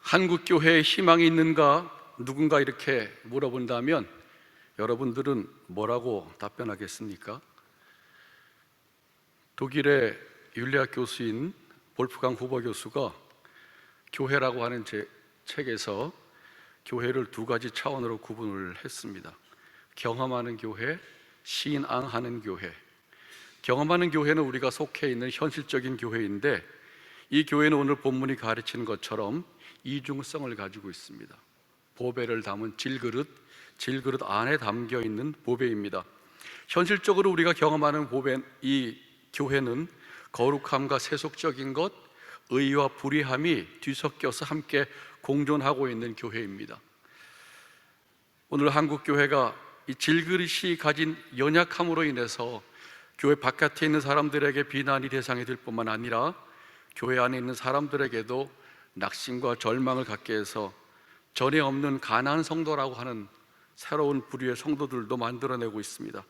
한국 교회에 희망이 있는가 누군가 이렇게 물어본다면 여러분들은 뭐라고 답변하겠습니까? 독일의 윤리학 교수인 볼프강 후버 교수가 교회라고 하는 제 책에서 교회를 두 가지 차원으로 구분을 했습니다. 경험하는 교회, 신앙하는 교회. 경험하는 교회는 우리가 속해 있는 현실적인 교회인데, 이 교회는 오늘 본문이 가르치는 것처럼 이중성을 가지고 있습니다. 보배를 담은 질그릇, 질그릇 안에 담겨 있는 보배입니다. 현실적으로 우리가 경험하는 보배, 이 교회는 거룩함과 세속적인 것, 의와 불의함이 뒤섞여서 함께 공존하고 있는 교회입니다. 오늘 한국 교회가 이 질그릇이 가진 연약함으로 인해서 교회 바깥에 있는 사람들에게 비난이 대상이 될 뿐만 아니라 교회 안에 있는 사람들에게도 낙심과 절망을 갖게 해서 전에 없는 가난한 성도라고 하는 새로운 부류의 성도들도 만들어내고 있습니다.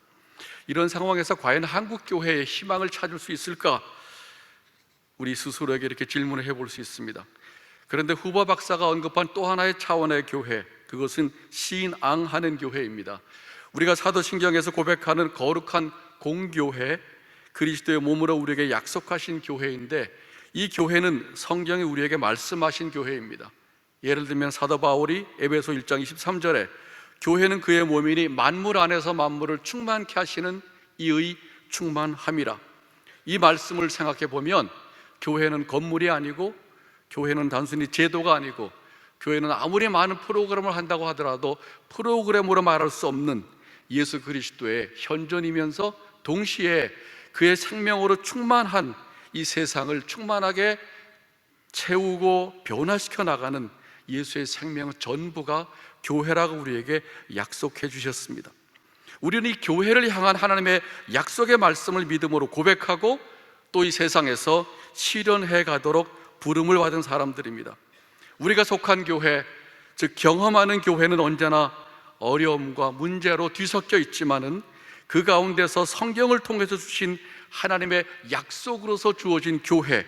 이런 상황에서 과연 한국 교회의 희망을 찾을 수 있을까? 우리 스스로에게 이렇게 질문을 해볼 수 있습니다. 그런데 후버 박사가 언급한 또 하나의 차원의 교회, 그것은 신앙하는 교회입니다. 우리가 사도신경에서 고백하는 거룩한 공교회, 그리스도의 몸으로 우리에게 약속하신 교회인데, 이 교회는 성경이 우리에게 말씀하신 교회입니다. 예를 들면 사도 바울이 에베소 1장 23절에 교회는 그의 몸이니 만물 안에서 만물을 충만케 하시는 이의 충만함이라. 이 말씀을 생각해 보면 교회는 건물이 아니고, 교회는 단순히 제도가 아니고, 교회는 아무리 많은 프로그램을 한다고 하더라도 프로그램으로 말할 수 없는 예수 그리스도의 현존이면서 동시에 그의 생명으로 충만한 이 세상을 충만하게 채우고 변화시켜 나가는 예수의 생명 전부가 교회라고 우리에게 약속해 주셨습니다. 우리는 이 교회를 향한 하나님의 약속의 말씀을 믿음으로 고백하고 또 이 세상에서 실현해 가도록 부름을 받은 사람들입니다. 우리가 속한 교회, 즉 경험하는 교회는 언제나 어려움과 문제로 뒤섞여 있지만은 그 가운데서 성경을 통해서 주신 하나님의 약속으로서 주어진 교회,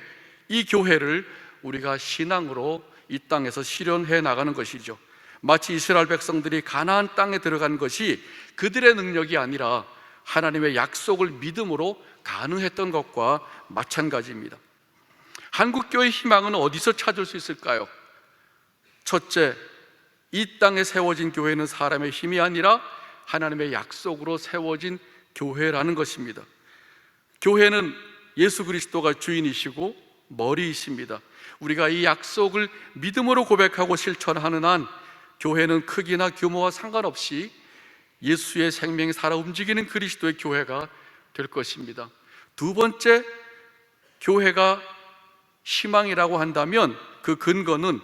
이 교회를 우리가 신앙으로 이 땅에서 실현해 나가는 것이죠. 마치 이스라엘 백성들이 가나안 땅에 들어간 것이 그들의 능력이 아니라 하나님의 약속을 믿음으로 가능했던 것과 마찬가지입니다. 한국교회의 희망은 어디서 찾을 수 있을까요? 첫째, 이 땅에 세워진 교회는 사람의 힘이 아니라 하나님의 약속으로 세워진 교회라는 것입니다. 교회는 예수 그리스도가 주인이시고 머리이십니다. 우리가 이 약속을 믿음으로 고백하고 실천하는 한 교회는 크기나 규모와 상관없이 예수의 생명이 살아 움직이는 그리스도의 교회가 될 것입니다. 두 번째, 교회가 희망이라고 한다면 그 근거는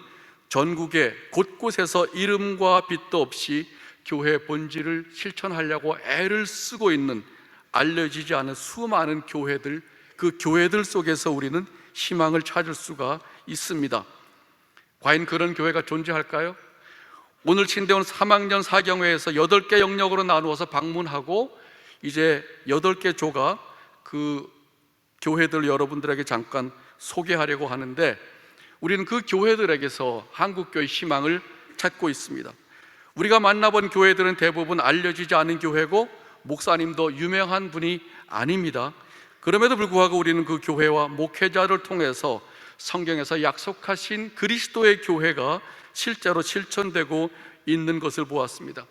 전국의 곳곳에서 이름과 빚도 없이 교회의 본질을 실천하려고 애를 쓰고 있는 알려지지 않은 수많은 교회들, 그 교회들 속에서 우리는 희망을 찾을 수가 있습니다. 과연 그런 교회가 존재할까요? 오늘 친대원 3학년 4경회에서 8개 영역으로 나누어서 방문하고 이제 8개 조가 그 교회들 여러분들에게 잠깐 소개하려고 하는데, 우리는 그 교회들에게서 한국교회 희망을 찾고 있습니다. 우리가 만나본 교회들은 대부분 알려지지 않은 교회고 목사님도 유명한 분이 아닙니다. 그럼에도 불구하고 우리는 그 교회와 목회자를 통해서 성경에서 약속하신 그리스도의 교회가 실제로 실천되고 있는 것을 보았습니다.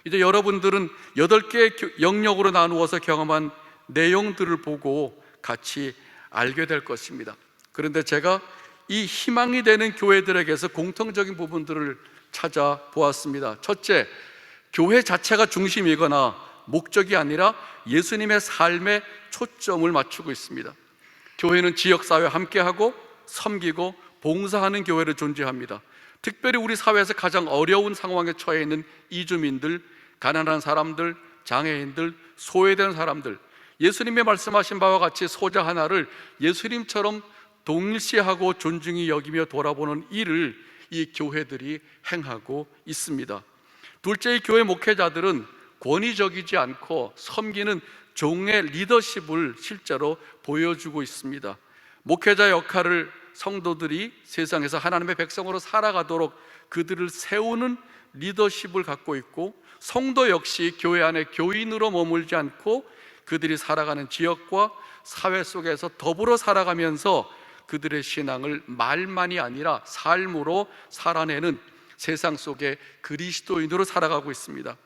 이제 여러분들은 8개의 영역으로 나누어서 경험한 내용들을 보고 같이 알게 될 것입니다. 그런데 제가 이 희망이 되는 교회들에게서 공통적인 부분들을 찾아보았습니다. 첫째, 교회 자체가 중심이거나 목적이 아니라 예수님의 삶에 초점을 맞추고 있습니다. 교회는 지역사회와 함께하고 섬기고 봉사하는 교회로 존재합니다. 특별히 우리 사회에서 가장 어려운 상황에 처해 있는 이주민들, 가난한 사람들, 장애인들, 소외된 사람들, 예수님의 말씀하신 바와 같이 소자 하나를 예수님처럼 동일시하고 존중히 여기며 돌아보는 일을 이 교회들이 행하고 있습니다. 둘째, 이 교회 목회자들은 권위적이지 않고 섬기는 종의 리더십을 실제로 보여주고 있습니다. 목회자 역할을 성도들이 세상에서 하나님의 백성으로 살아가도록 그들을 세우는 리더십을 갖고 있고, 성도 역시 교회 안에 교인으로 머물지 않고 그들이 살아가는 지역과 사회 속에서 더불어 살아가면서 그들의 신앙을 말만이 아니라 삶으로 살아내는 세상 속에 그리스도인으로 살아가고 있습니다.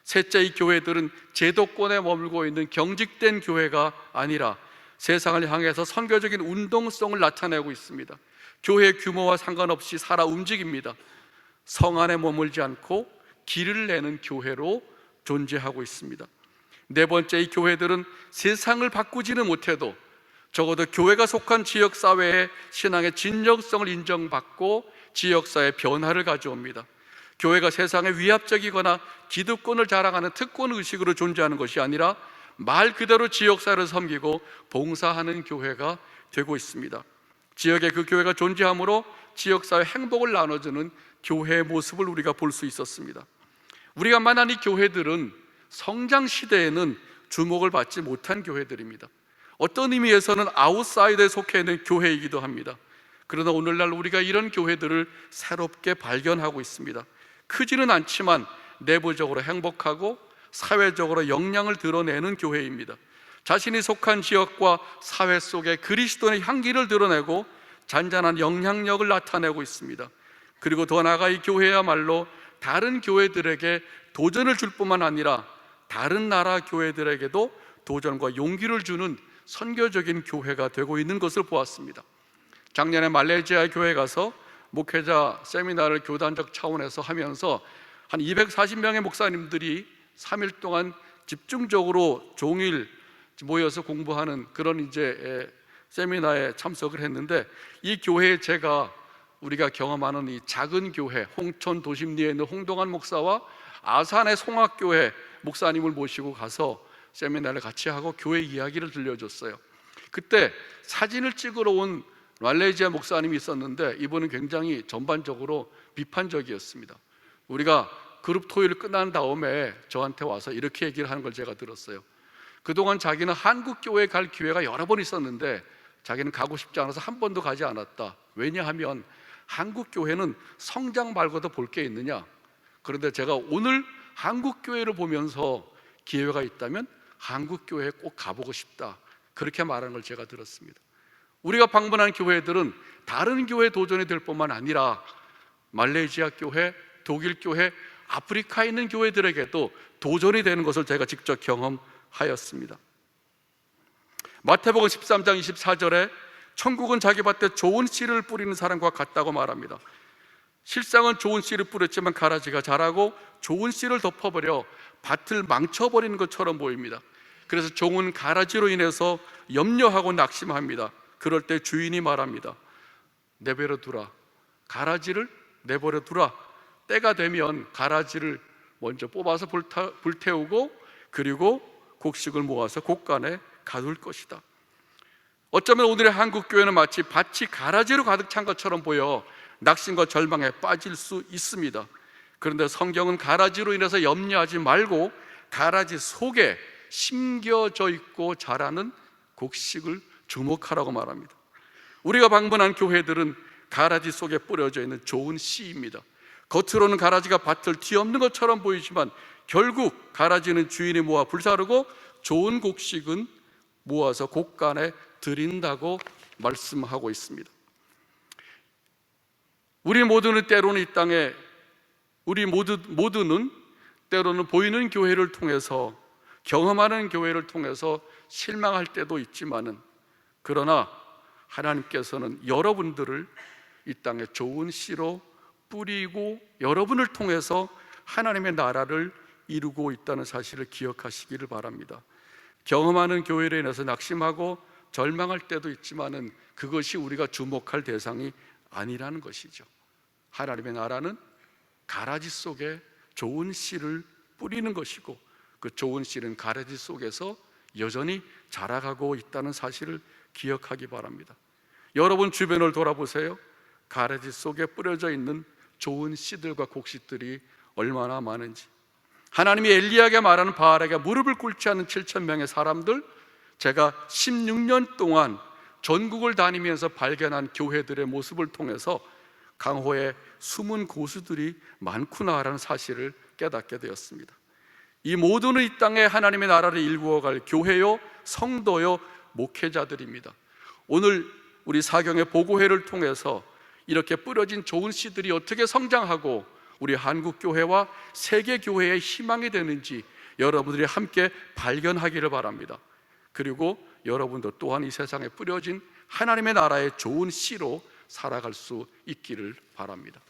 셋째, 이 교회들은 제도권에 머물고 있는 경직된 교회가 아니라 세상을 향해서 선교적인 운동성을 나타내고 있습니다. 교회 규모와 상관없이 살아 움직입니다. 성 안에 머물지 않고 길을 내는 교회로 존재하고 있습니다. 네 번째, 이 교회들은 세상을 바꾸지는 못해도 적어도 교회가 속한 지역사회의 신앙의 진정성을 인정받고 지역사회의 변화를 가져옵니다. 교회가 세상에 위압적이거나 기득권을 자랑하는 특권의식으로 존재하는 것이 아니라 말 그대로 지역사회를 섬기고 봉사하는 교회가 되고 있습니다. 지역에 그 교회가 존재함으로 지역사회 행복을 나눠주는 교회의 모습을 우리가 볼 수 있었습니다. 우리가 만난 이 교회들은 성장 시대에는 주목을 받지 못한 교회들입니다. 어떤 의미에서는 아웃사이더에 속해 있는 교회이기도 합니다. 그러나 오늘날 우리가 이런 교회들을 새롭게 발견하고 있습니다. 크지는 않지만 내부적으로 행복하고 사회적으로 역량을 드러내는 교회입니다. 자신이 속한 지역과 사회 속에 그리스도의 향기를 드러내고 잔잔한 영향력을 나타내고 있습니다. 그리고 더 나아가 이 교회야말로 다른 교회들에게 도전을 줄 뿐만 아니라 다른 나라 교회들에게도 도전과 용기를 주는 선교적인 교회가 되고 있는 것을 보았습니다. 작년에 말레이시아 교회에 가서 목회자 세미나를 교단적 차원에서 하면서 한 240명의 목사님들이 3일 동안 집중적으로 종일 모여서 공부하는 그런 세미나에 참석을 했는데, 이 교회에 제가 우리가 경험하는 이 작은 교회, 홍천 도심리에 있는 홍동환 목사와 아산의 송악교회 목사님을 모시고 가서 세미나를 같이 하고 교회 이야기를 들려줬어요. 그때 사진을 찍으러 온 말레이시아 목사님이 있었는데 이분은 굉장히 전반적으로 비판적이었습니다. 우리가 그룹 토요일 끝난 다음에 저한테 와서 이렇게 얘기를 하는 걸 제가 들었어요. 그동안 자기는 한국 교회에 갈 기회가 여러 번 있었는데 자기는 가고 싶지 않아서 한 번도 가지 않았다. 왜냐하면 한국 교회는 성장 말고도 볼 게 있느냐. 그런데 제가 오늘 한국 교회를 보면서 기회가 있다면 한국 교회에 꼭 가보고 싶다, 그렇게 말하는 걸 제가 들었습니다. 우리가 방문한 교회들은 다른 교회 도전이 될 뿐만 아니라 말레이시아 교회, 독일 교회, 아프리카에 있는 교회들에게도 도전이 되는 것을 제가 직접 경험하였습니다. 마태복음 13장 24절에 천국은 자기 밭에 좋은 씨를 뿌리는 사람과 같다고 말합니다. 실상은 좋은 씨를 뿌렸지만 가라지가 자라고 좋은 씨를 덮어버려 밭을 망쳐버리는 것처럼 보입니다. 그래서 종은 가라지로 인해서 염려하고 낙심합니다. 그럴 때 주인이 말합니다. 내버려 두라. 가라지를 내버려 두라. 때가 되면 가라지를 먼저 뽑아서 불태우고 그리고 곡식을 모아서 곡간에 가둘 것이다. 어쩌면 오늘의 한국 교회는 마치 밭이 가라지로 가득 찬 것처럼 보여 낙심과 절망에 빠질 수 있습니다. 그런데 성경은 가라지로 인해서 염려하지 말고 가라지 속에 심겨져 있고 자라는 곡식을 주목하라고 말합니다. 우리가 방문한 교회들은 가라지 속에 뿌려져 있는 좋은 씨입니다. 겉으로는 가라지가 밭을 뒤엎는 것처럼 보이지만 결국 가라지는 주인이 모아 불사르고 좋은 곡식은 모아서 곡간에 드린다고 말씀하고 있습니다. 우리 모두는 때로는 이 땅에 모두는 때로는 보이는 교회를 통해서, 경험하는 교회를 통해서 실망할 때도 있지만은, 그러나 하나님께서는 여러분들을 이 땅에 좋은 씨로 뿌리고 여러분을 통해서 하나님의 나라를 이루고 있다는 사실을 기억하시기를 바랍니다. 경험하는 교회로 인해서 낙심하고 절망할 때도 있지만은 그것이 우리가 주목할 대상이 아니라는 것이죠. 하나님의 나라는 가라지 속에 좋은 씨를 뿌리는 것이고 그 좋은 씨는 가라지 속에서 여전히 자라가고 있다는 사실을 기억하기 바랍니다. 여러분 주변을 돌아보세요. 가라지 속에 뿌려져 있는 좋은 씨들과 곡식들이 얼마나 많은지. 하나님이 엘리야에게 말하는 바알에게 무릎을 꿇지 않는 7,000명의 사람들, 제가 16년 동안 전국을 다니면서 발견한 교회들의 모습을 통해서 강호에 숨은 고수들이 많구나라는 사실을 깨닫게 되었습니다. 이 모두는 이 땅에 하나님의 나라를 일구어갈 교회요, 성도요, 목회자들입니다. 오늘 우리 사경의 보고회를 통해서 이렇게 뿌려진 좋은 씨들이 어떻게 성장하고 우리 한국교회와 세계교회의 희망이 되는지 여러분들이 함께 발견하기를 바랍니다. 그리고 여러분도 또한 이 세상에 뿌려진 하나님의 나라의 좋은 씨로 살아갈 수 있기를 바랍니다.